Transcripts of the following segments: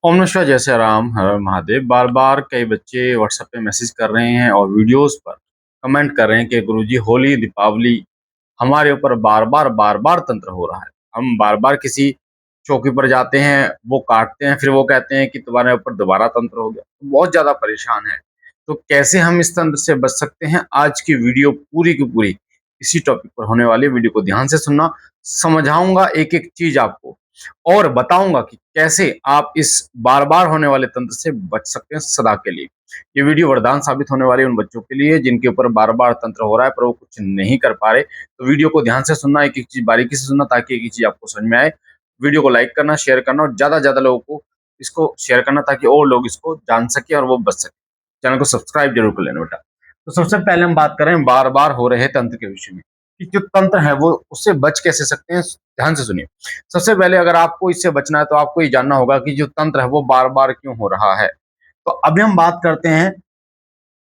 ओम नमः शिवाय, जय श्री राम, हर हर महादेव। बार-बार कई बच्चे व्हाट्सएप पे मैसेज कर रहे हैं और वीडियोज़ पर कमेंट कर रहे हैं कि गुरुजी होली, दीपावली हमारे ऊपर बार-बार तंत्र हो रहा है। हम बार-बार किसी चौकी पर जाते हैं, वो काटते हैं, फिर वो कहते हैं कि तुम्हारे ऊपर दोबारा तंत्र हो गया। बहुत ज़्यादा परेशान हैं। तो कैसे हम इस तंत्र से बच सकते हैं? आज की वीडियो पूरी की पूरी इसी टॉपिक पर होने वाली है। वीडियो को ध्यान से सुनना, समझाऊँगा एक-एक चीज़ आपको और बताऊँगा कि कैसे आप इस बार-बार होने वाले तंत्र से बच सकते हैं सदा के लिए। ये वीडियो वरदान साबित होने वाली है उन बच्चों के लिए जिनके ऊपर बार-बार तंत्र हो रहा है पर वो कुछ नहीं कर पा रहे। तो वीडियो को ध्यान से सुनना, एक-एक चीज़ बारीकी से सुनना ताकि एक-एक चीज़ आपको समझ में आए। वीडियो को लाइक करना, शेयर करना और ज़्यादा से ज़्यादा लोगों को इसको शेयर करना ताकि और लोग इसको जान सकें और वो बच सकें। चैनल को सब्सक्राइब ज़रूर कर लेना बेटा। तो सबसे पहले हम बात करें बार-बार हो रहे तंत्र के विषय में, कि जो तंत्र है वो उससे बच कैसे सकते हैं? ध्यान से सुनिए। सबसे पहले अगर आपको इससे बचना है तो आपको ये जानना होगा कि जो तंत्र है वो बार-बार क्यों हो रहा है। तो अभी हम बात करते हैं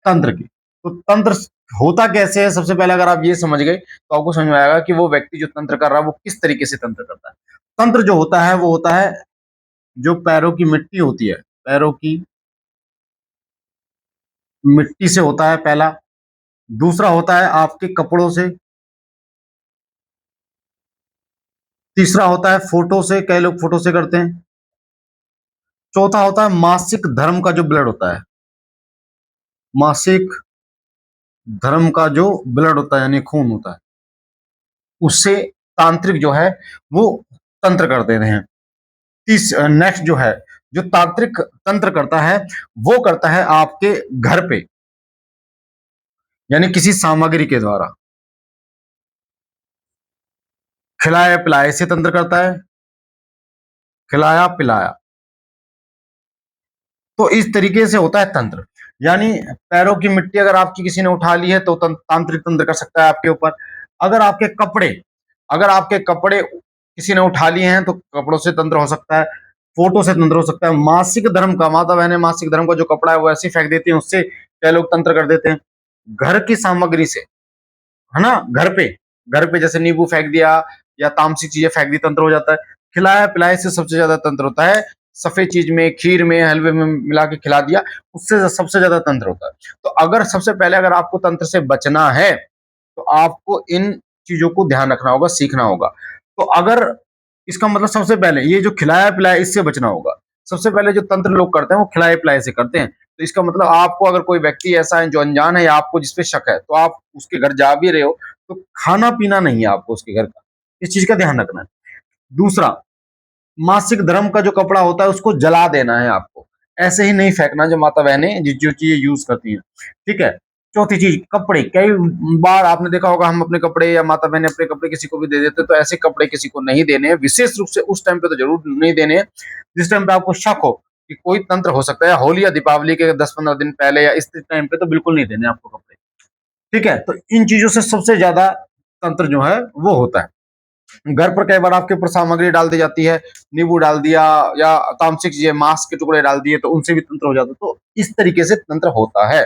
तंत्र की। तो तंत्र होता कैसे है? सबसे पहले अगर आप ये समझ गए तो आपको समझ में आएगा कि वो व्यक्ति जो तंत्र कर रहा है वो किस तरीके से तंत्र करता है। तंत्र जो होता है वो होता है जो पैरों की मिट्टी होती है, पैरों की मिट्टी से होता है पहला। दूसरा होता है आपके कपड़ों से। तीसरा होता है फोटो से, कई लोग फोटो से करते हैं। चौथा होता है मासिक धर्म का जो ब्लड होता है, मासिक धर्म का जो ब्लड होता है यानी खून होता है, उससे तांत्रिक जो है वो तंत्र कर देते हैं। नेक्स्ट जो है, जो तांत्रिक तंत्र करता है वो करता है आपके घर पे, यानी किसी सामग्री के द्वारा। खिलाया पिलाए से तंत्र करता है, खिलाया पिलाया। तो इस तरीके से होता है तंत्र। यानी पैरों की मिट्टी अगर आपकी किसी ने उठा ली है तो तांत्रिक तंत्र कर सकता है आपके ऊपर। अगर आपके कपड़े अगर आपके कपड़े किसी ने उठा लिए हैं तो कपड़ों से तंत्र हो सकता है, फोटो से तंत्र हो सकता है। मासिक धर्म का, माता बहनें मासिक धर्म का जो कपड़ा है वो ऐसे ही फेंक देती हैं, उससे कई लोग तंत्र कर देते हैं। घर की सामग्री से, है ना, घर पे जैसे नींबू फेंक दिया या तामसिक चीजें फेंक दी, तंत्र हो जाता है। खिलाया पिलाया से सबसे ज्यादा तंत्र होता है। सफेद चीज में, खीर में, हलवे में मिला के खिला दिया, उससे सबसे ज्यादा तंत्र होता है। तो अगर सबसे पहले अगर आपको तंत्र से बचना है तो आपको इन चीजों को ध्यान रखना होगा, सीखना होगा। तो अगर इसका मतलब सबसे पहले ये जो खिलाया पिलाया इससे बचना होगा। सबसे पहले जो तंत्र लोग करते हैं वो खिलाए पिलाए से करते हैं। तो इसका मतलब आपको अगर कोई व्यक्ति ऐसा है जो अनजान है या आपको जिसपे शक है तो आप उसके घर जा भी रहे हो तो खाना पीना नहीं है आपको उसके घर का, इस चीज का ध्यान रखना है। दूसरा, मासिक धर्म का जो कपड़ा होता है उसको जला देना है आपको, ऐसे ही नहीं फेंकना जो माता बहनें जो चीजें यूज करती हैं, ठीक है। चौथी चीज, कपड़े। कई बार आपने देखा होगा हम अपने कपड़े या माता बहनें अपने कपड़े किसी को भी दे देते हैं, तो ऐसे कपड़े किसी को नहीं देने हैं। विशेष रूप से उस टाइम पे तो जरूर नहीं देने हैं जिस टाइम पे आपको शक हो कि कोई तंत्र हो सकता है। होली या दीपावली के 10-15 दिन पहले या इस टाइम पे तो बिल्कुल नहीं देने आपको कपड़े, ठीक है। तो इन चीजों से सबसे ज्यादा तंत्र जो है वो होता है। घर पर कई बार आपके ऊपर सामग्री डाल दी जाती है, नींबू डाल दिया या तामसिक चीजें, मांस के टुकड़े डाल दिए, तो उनसे भी तंत्र हो जाता है। तो इस तरीके से तंत्र होता है।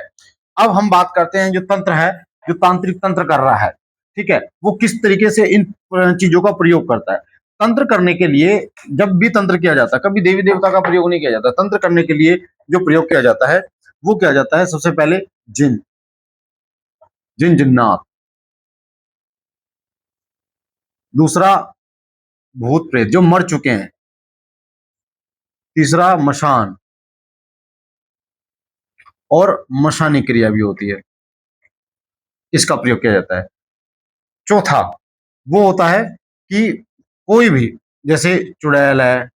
अब हम बात करते हैं जो तंत्र है, जो तांत्रिक तंत्र कर रहा है, ठीक है, वो किस तरीके से इन चीजों का प्रयोग करता है। तंत्र करने के लिए जब भी तंत्र किया जाता है, कभी देवी देवता का प्रयोग नहीं किया जाता। तंत्र करने के लिए जो प्रयोग किया जाता है वो किया जाता है सबसे पहले जिन, जिन्नात। दूसरा, भूत प्रेत जो मर चुके हैं। तीसरा, मशान, और मशानी क्रिया भी होती है, इसका प्रयोग किया जाता है। चौथा वो होता है कि कोई भी, जैसे चुड़ैल है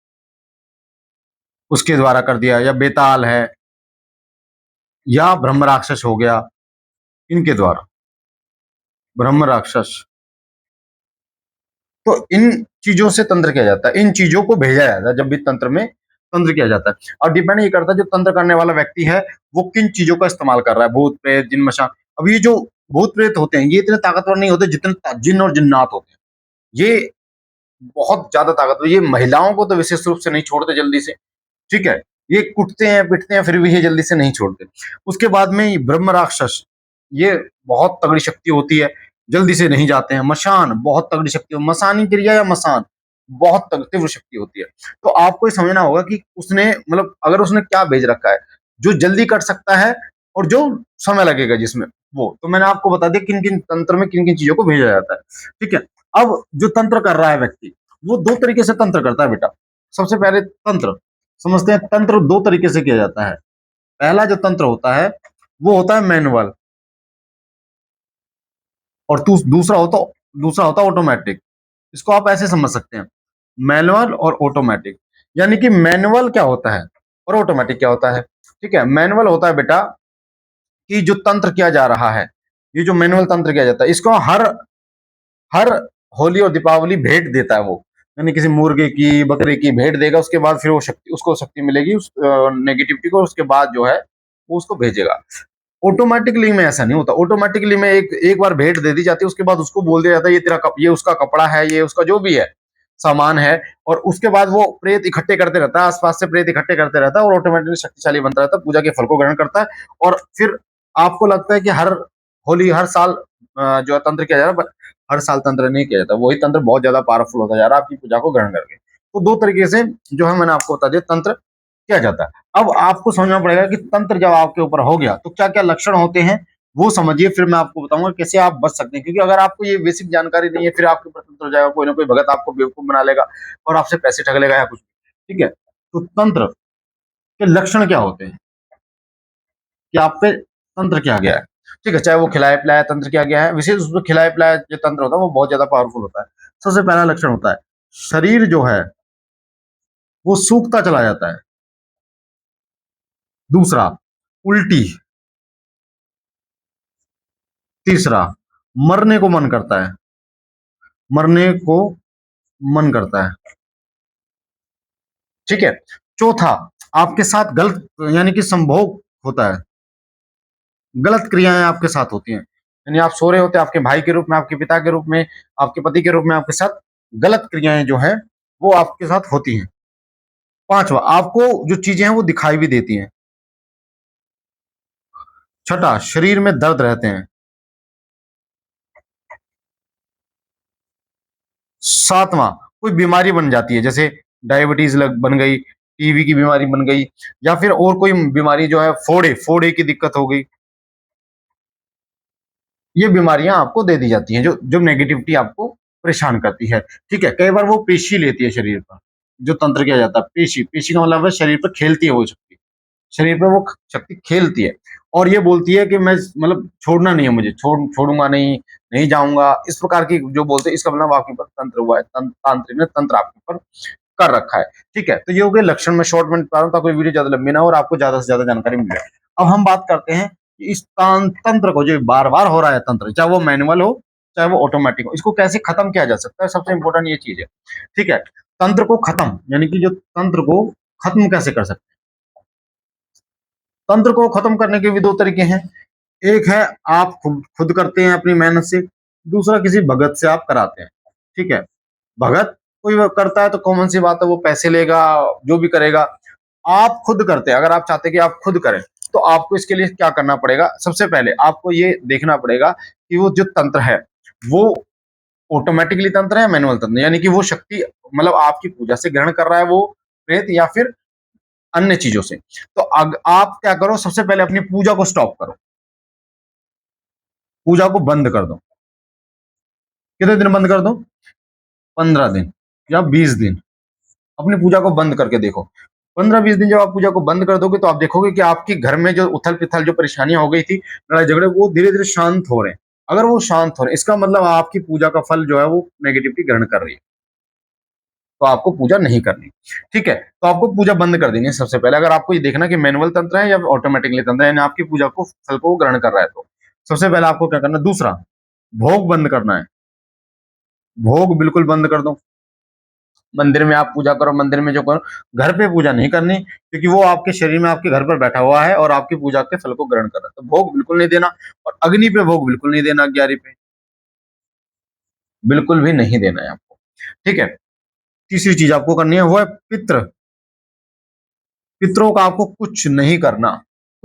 उसके द्वारा कर दिया, या बेताल है, या ब्रह्म राक्षस हो गया, इनके द्वारा, ब्रह्म राक्षस। तो इन चीजों से तंत्र किया जाता है, इन चीजों को भेजा जाता है जब भी तंत्र में तंत्र किया जाता है। और डिपेंड ये करता है जो तंत्र करने वाला व्यक्ति है वो किन चीजों का इस्तेमाल कर रहा है, भूत प्रेत जिन मशान। अब ये जो भूत प्रेत होते हैं ये इतने ताकतवर नहीं होते जितने जिन और जिन्नात होते हैं। ये बहुत ज्यादा ताकतवर, ये महिलाओं को तो विशेष रूप से नहीं छोड़ते जल्दी से, ठीक है। ये कुटते हैं पिटते हैं फिर भी ये जल्दी से नहीं छोड़ते। उसके बाद में ये ब्रह्म राक्षस, ये बहुत तगड़ी शक्ति होती है, जल्दी से नहीं जाते हैं। मशान बहुत तगड़ी शक्ति हो, मसानी क्रिया या मसान, बहुत तीव्र शक्ति होती है। तो आपको ये समझना होगा कि उसने मतलब अगर उसने क्या भेज रखा है, जो जल्दी कट सकता है और जो समय लगेगा जिसमें वो। तो मैंने आपको बता दिया किन-किन तंत्र में किन-किन चीज़ों को भेजा जाता है, ठीक है? अब जो तंत्र कर रहा है व्यक्ति, वो 2 तरीके से तंत्र करता है बेटा। सबसे पहले तंत्र, समझते हैं तंत्र 2 तरीके से किया जाता है। पहला जो तंत्र होता है, वो होता है मैनुअल और दूसरा होता है ऑटोमैटिक। इसको आप ऐसे समझ सकते हैं, मैनुअल और ऑटोमैटिक। यानी कि मैनुअल क्या होता है और ऑटोमैटिक क्या होता है, ठीक है? मैनुअल होता है बेटा कि जो तंत्र किया जा रहा है, ये जो मैनुअल तंत्र किया जाता है, इसको हर हर होली और दीपावली भेंट देता है वो। यानी किसी मुर्गे की, बकरे की भेंट देगा, उसके बाद फिर वो शक्ति उसको शक्ति मिलेगी उस नेगेटिविटी को, उसके बाद जो है वो उसको भेजेगा। ऑटोमेटिकली में ऐसा नहीं होता। ऑटोमेटिकली में एक एक बार भेंट दे दी जाती है, उसके बाद उसको बोल दिया जाता है ये तेरा ये उसका कपड़ा है, ये उसका जो भी है सामान है, और उसके बाद वो प्रेत इकट्ठे करते रहता है, आसपास से प्रेत इकट्ठे करते रहता है और ऑटोमेटिकली शक्तिशाली बनता रहता है, पूजा के फल को ग्रहण करता है। और फिर आपको लगता है कि हर होली हर साल जो है तंत्र किया जा रहा है, हर साल तंत्र नहीं किया जाता, वही तंत्र बहुत ज्यादा पावरफुल होता जा रहा है आपकी पूजा को ग्रहण करके। तो 2 तरीके से जो है मैंने आपको बता दिया तंत्र किया जाता है। अब आपको समझना पड़ेगा कि तंत्र जब आपके ऊपर हो गया तो क्या-क्या लक्षण होते हैं, वो समझिए, फिर मैं आपको बताऊँगा कैसे आप बच सकते हैं। क्योंकि अगर आपको ये बेसिक जानकारी नहीं है, फिर आपके ऊपर तंत्र हो जाएगा, कोई ना कोई भगत आपको बेवकूफ बना लेगा और आपसे पैसे ठग लेगा या कुछ, ठीक है? तो तंत्र के लक्षण क्या होते हैं कि आप पे तंत्र किया गया है, ठीक है? चाहे वो खिलाया-पिलाया तंत्र किया गया है, विशेष रूप से खिलाया-पिलाया जो तंत्र होता है, वो बहुत ज़्यादा पावरफुल होता है। सबसे पहला लक्षण होता है, शरीर जो है, वो सूखता चला जाता है। दूसरा, उल्टी। तीसरा, मरने को मन करता है, मरने को मन करता है, ठीक है? चौथा, आपके साथ गलत यानी कि संभोग होता है, गलत क्रियाएँ आपके साथ होती हैं। यानी आप सो रहे होते हैं, आपके भाई के रूप में, आपके पिता के रूप में, आपके पति के रूप में आपके साथ गलत क्रियाएँ जो हैं, वो आपके साथ होती हैं। पाँचवाँ, आपको जो चीज़ें हैं वो दिखाई भी देती हैं। छठा, शरीर में दर्द रहते हैं। सातवां, कोई बीमारी बन जाती है, जैसे डायबिटीज लग बन गई, टीबी की बीमारी बन गई, या फिर और कोई बीमारी जो है, फोड़े फोड़े की दिक्कत हो गई। ये बीमारियां आपको दे दी जाती हैं जो जो नेगेटिविटी आपको परेशान करती है, ठीक है? कई बार वो पेशी लेती है शरीर पर, जो तंत्र किया जाता है, पेशी पेशी का मतलब है शरीर पर खेलती है वो शक्ति, शरीर पे वो शक्ति खेलती है और ये बोलती है कि मैं मतलब छोड़ना नहीं है मुझे, छोड़ूंगा नहीं, नहीं जाऊंगा, इस प्रकार की जो बोलते हैं, इसका मतलब आपके ऊपर तंत्र हुआ है, तांत्रिक ने तंत्र आपके ऊपर कर रखा है, ठीक है? तो ये हो गए लक्षण। में शॉर्ट में बता रहा हूँ ताकि वीडियो ज्यादा लंबी ना हो और आपको ज्यादा से ज्यादा जानकारी मिल जाए। अब हम बात करते हैं कि इस तंत्र को जो बार बार हो रहा है तंत्र, चाहे वो मैनुअल हो चाहे वो ऑटोमेटिक हो, इसको कैसे खत्म किया जा सकता है, सबसे इंपॉर्टेंट ये चीज है, ठीक है? तंत्र को खत्म यानी कि जो तंत्र को खत्म कैसे कर सकते हैं? तंत्र को खत्म करने के भी 2 तरीके हैं। एक है आप खुद खुद करते हैं अपनी मेहनत से, दूसरा किसी भगत से आप कराते हैं, ठीक है? भगत कोई वो करता है तो कॉमन सी बात है, वो पैसे लेगा, जो भी करेगा। आप खुद करते हैं, अगर आप चाहते हैं कि आप खुद करें, तो आपको इसके लिए क्या करना पड़ेगा? सबसे पहले आपको ये देखना पड़ेगा कि वो जो तंत्र है, वो ऑटोमैटिकली तंत्र है या मैनुअल तंत्र, यानी कि वो शक्ति मतलब आपकी पूजा से ग्रहण कर रहा है वो प्रेत या फिर अन्य चीज़ों से। तो आप क्या करो, सबसे पहले अपनी पूजा को स्टॉप करो, पूजा को बंद कर दो। कितने दिन बंद कर दो? 15 दिन या 20 दिन। अपनी पूजा को बंद करके देखो। 15-20 दिन जब आप पूजा को बंद कर दोगे तो आप देखोगे कि आपके घर में जो उथल-पुथल जो परेशानियाँ हो गई थी, लड़ाई-झगड़े, वो धीरे-धीरे शांत हो रहे हैं। अगर वो शांत हो रहे हैं, इसका मतलब आपकी पूजा का फल जो है वो नेगेटिविटी ग्रहण कर रही है। तो आपको पूजा नहीं करनी, ठीक है? तो आपको पूजा बंद कर देनी है सबसे पहले, अगर आपको ये देखना कि मैनुअल तंत्र है या ऑटोमेटिकली तंत्र है, यानी आपकी पूजा को फल को ग्रहण कर रहा है तो। सबसे पहले आपको क्या करना है? दूसरा, भोग बंद करना है। भोग बिल्कुल बंद कर दो। मंदिर में आप पूजा करो, मंदिर में जो करो, घर पे पूजा नहीं करनी, क्योंकि वो आपके शरीर में आपके घर पर बैठा हुआ है और आपकी पूजा के फल को ग्रहण कर रहा है। तो भोग बिल्कुल नहीं देना और अग्नि पे भोग बिल्कुल नहीं देना, ग्यारह पे बिल्कुल भी नहीं देना है आपको, ठीक है? तीसरी चीज आपको करनी है वो है पितरों का आपको कुछ नहीं करना,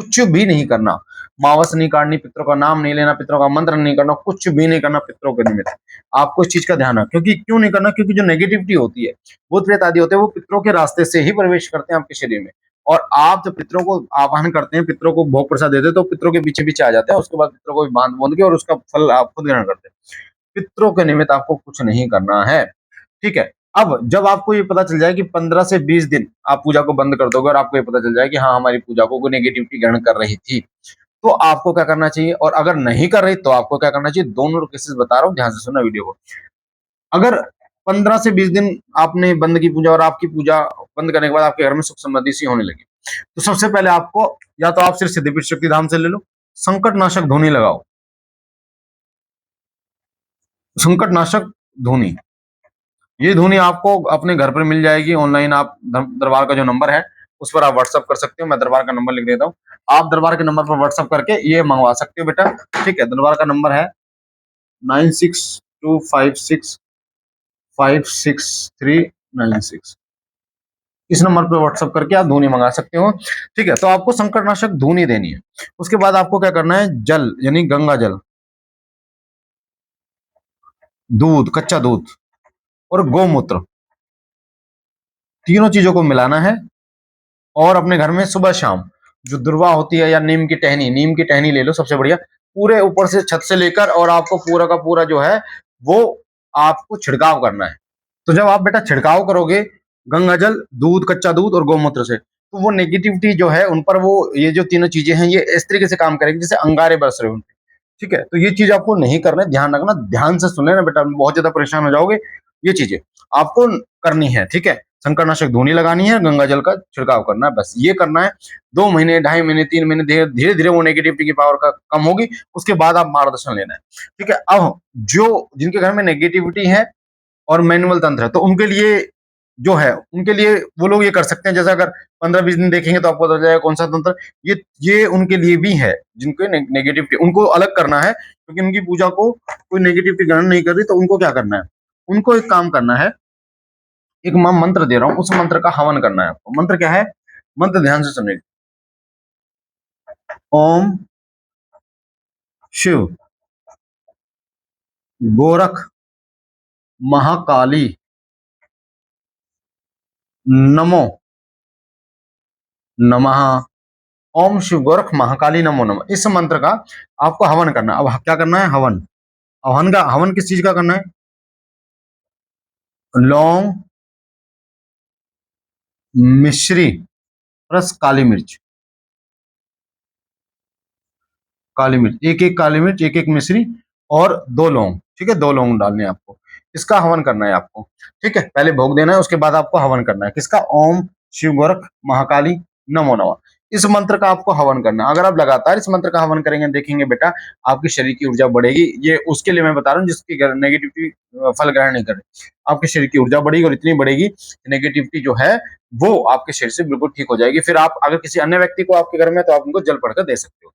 कुछ भी नहीं करना, मावस नहीं काटनी, पितरों का नाम नहीं लेना, पितरों का मंत्र नहीं करना, कुछ भी नहीं करना पितरों के निमित्त। आपको इस चीज का ध्यान रखना, क्योंकि क्यों नहीं करना, क्योंकि जो नेगेटिविटी होती है, भूत प्रेत आदि होते हैं, वो पितरों के रास्ते से ही प्रवेश करते हैं आपके शरीर में। और आप जब पितरों को आवाहन करते हैं, पितरों को भोग प्रसाद देते हैं, तो पितरों के पीछे पीछे आ जाते हैं, उसके बाद पितरों को भी बांध बूंद के और उसका फल आप खुद ग्रहण करते हैं। पितरों के निमित्त आपको कुछ नहीं करना है, ठीक है। अब जब आपको ये पता चल जाए कि 15 से 20 दिन आप पूजा को बंद कर दोगे और आपको ये पता चल जाए कि हाँ, हमारी पूजा को कोई नेगेटिविटी ग्रहण कर रही थी, तो आपको क्या करना चाहिए, और अगर नहीं कर रही तो आपको क्या करना चाहिए, दोनों केसेस बता रहा हूँ, ध्यान से सुनना वीडियो को। अगर 15 से 20 दिन आपने बंद की पूजा और आपकी पूजा बंद करने के बाद आपके घर में सुख समृद्धि सी होने लगी, तो सबसे पहले आपको या तो आप सिर्फ सिद्धिपीठ शक्ति धाम से ले लो, संकट नाशक धूनी लगाओ, संकट नाशक धूनी। ये धुनी आपको अपने घर पर मिल जाएगी ऑनलाइन। आप दरबार का जो नंबर है उस पर आप व्हाट्सअप कर सकते हो, मैं दरबार का नंबर लिख देता हूँ, आप दरबार के नंबर पर व्हाट्सअप करके ये मंगवा सकते हो बेटा, ठीक है। दरबार का नंबर है 9625656396। इस नंबर पर व्हाट्सअप करके आप धूनी मंगा सकते हो, ठीक है। तो आपको संकटनाशक धूनी देनी है। उसके बाद आपको क्या करना है, जल यानी गंगा जल, दूध, कच्चा दूध और गोमूत्र, तीनों चीजों को मिलाना है और अपने घर में सुबह शाम जो दुर्वा होती है या नीम की टहनी, नीम की टहनी ले लो सबसे बढ़िया, पूरे ऊपर से छत से लेकर और आपको पूरा का पूरा जो है वो आपको छिड़काव करना है। तो जब आप बेटा छिड़काव करोगे गंगा जल, दूध, कच्चा दूध और गौमूत्र से, तो वो नेगेटिविटी जो है उन पर, वो ये जो तीनों चीजें हैं ये इस तरीके से काम करेंगी जैसे अंगारे बरस रहे होंगे, ठीक है। तो ये चीज आपको नहीं करना है, ध्यान रखना, ध्यान से सुने ना बेटा, बहुत ज्यादा परेशान हो जाओगे। ये चीजें आपको करनी है, ठीक है। संकटनाशक धूनी लगानी है, गंगा जल का छिड़काव करना है, बस ये करना है। 2 महीने, 2.5 महीने, 3 महीने, धीरे धीरे वो नेगेटिविटी की पावर का कम होगी, उसके बाद आप मार्गदर्शन लेना है, ठीक है। अब जो जिनके घर में नेगेटिविटी है और मैनुअल तंत्र है, तो उनके लिए जो है, उनके लिए वो लोग ये कर सकते हैं, जैसे अगर 15-20 दिन देखेंगे तो आपको पता चल जाएगा कौन सा तंत्र, ये उनके लिए भी है जिनको नेगेटिविटी, उनको अलग करना है, क्योंकि उनकी पूजा को कोई नेगेटिविटी ग्रहण नहीं कर रही। तो उनको क्या करना है, उनको एक काम करना है, एक मैं मंत्र दे रहा हूं, उस मंत्र का हवन करना है आपको। मंत्र क्या है, मंत्र ध्यान से सुनिए, ओम शिव गोरख महाकाली नमो नमः। ओम शिव गोरख महाकाली नमो नमः, इस मंत्र का आपको हवन करना है। अब क्या करना है, हवन, हवन किस चीज का करना है, लौंग, मिश्री प्लस काली मिर्च, काली मिर्च, एक एक काली मिर्च, एक एक मिश्री और 2 लौंग, ठीक है, 2 लौंग डालने हैं आपको। इसका हवन करना है आपको, ठीक है। पहले भोग देना है, उसके बाद आपको हवन करना है, किसका, ओम शिव गोरख महाकाली नमो नमः, इस मंत्र का आपको हवन करना है। अगर आप लगातार इस मंत्र का हवन करेंगे, देखेंगे बेटा आपके शरीर की ऊर्जा बढ़ेगी। ये उसके लिए मैं बता रहा हूँ जिसकी नेगेटिविटी फल ग्रहण नहीं कर रही, आपके शरीर की ऊर्जा बढ़ेगी और इतनी बढ़ेगी, नेगेटिविटी जो है वो आपके शरीर से बिल्कुल ठीक हो जाएगी। फिर आप अगर किसी अन्य व्यक्ति को आपके घर में, तो आप उनको जल पढ़कर दे सकते हो,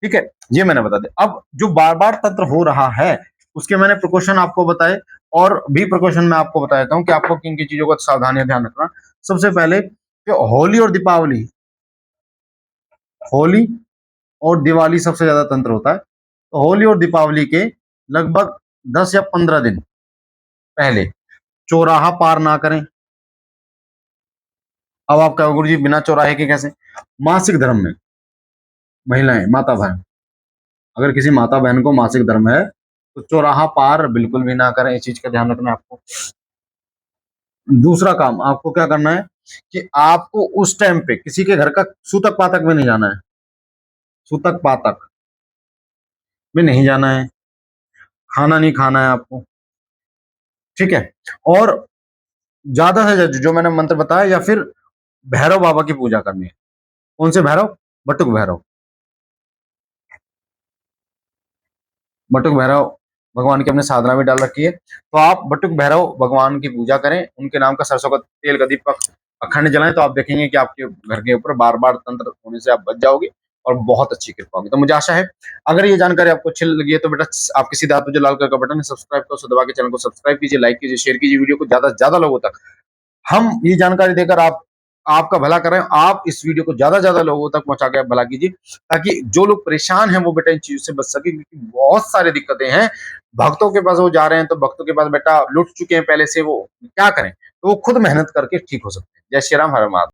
ठीक है। ये मैंने बता दिया। अब जो बार बार तंत्र हो रहा है उसके मैंने प्रिकॉशन आपको बताए, और भी प्रिकॉशन मैं आपको बता देता हूँ कि आपको किन किन चीजों का सावधानी ध्यान रखना। सबसे पहले जो होली और दीपावली, होली और दिवाली सबसे ज्यादा तंत्र होता है, तो होली और दीपावली के लगभग 10 या 15 दिन पहले चौराहा पार ना करें। अब आप कहोगे गुरु जी बिना चौराहे के कैसे, मासिक धर्म में महिलाएं, माता बहन, अगर किसी माता बहन को मासिक धर्म है तो चौराहा पार बिल्कुल भी ना करें, इस चीज का ध्यान रखना है आपको। दूसरा काम आपको क्या करना है कि आपको उस टाइम पे किसी के घर का सूतक पातक में नहीं जाना है, सूतक पातक में नहीं जाना है, खाना नहीं खाना है आपको, ठीक है। और ज्यादा से ज्यादा जो मैंने मंत्र बताया, या फिर भैरव बाबा की पूजा करनी है। कौन से भैरव, बटुक भैरव, बटुक भैरव भगवान की अपने साधना में डाल रखी है, तो आप बटुक भैरव भगवान की पूजा करें, उनके नाम का सरसों का तेल का दीपक अखंड जलाएं, तो आप देखेंगे कि आपके घर के ऊपर बार बार तंत्र होने से आप बच जाओगे और बहुत अच्छी कृपा होगी। तो मुझे आशा है अगर ये जानकारी आपको अच्छी लगी है तो बेटा आपके सीधे हाथ में जो लाल कलर का बटन है सब्सक्राइब को दबा के चैनल को सब्सक्राइब कीजिए, लाइक कीजिए, शेयर कीजिए वीडियो को ज्यादा से ज्यादा लोगों तक। हम ये जानकारी देकर आप आपका भला कर रहे हैं। आप इस वीडियो को ज़्यादा-ज़्यादा लोगों तक पहुँचा के आप भला कीजिए, ताकि जो लोग परेशान हैं, वो बेटा इन चीज़ों से बच सकें, क्योंकि बहुत सारी दिक्कतें हैं। भक्तों के पास वो जा रहे हैं, तो भक्तों के पास बेटा लुट चुके हैं पहले से वो, क्या करें? तो वो खुद मेहनत करके ठीक हो सकते हैं। जय श्री राम, हर हर महादेव।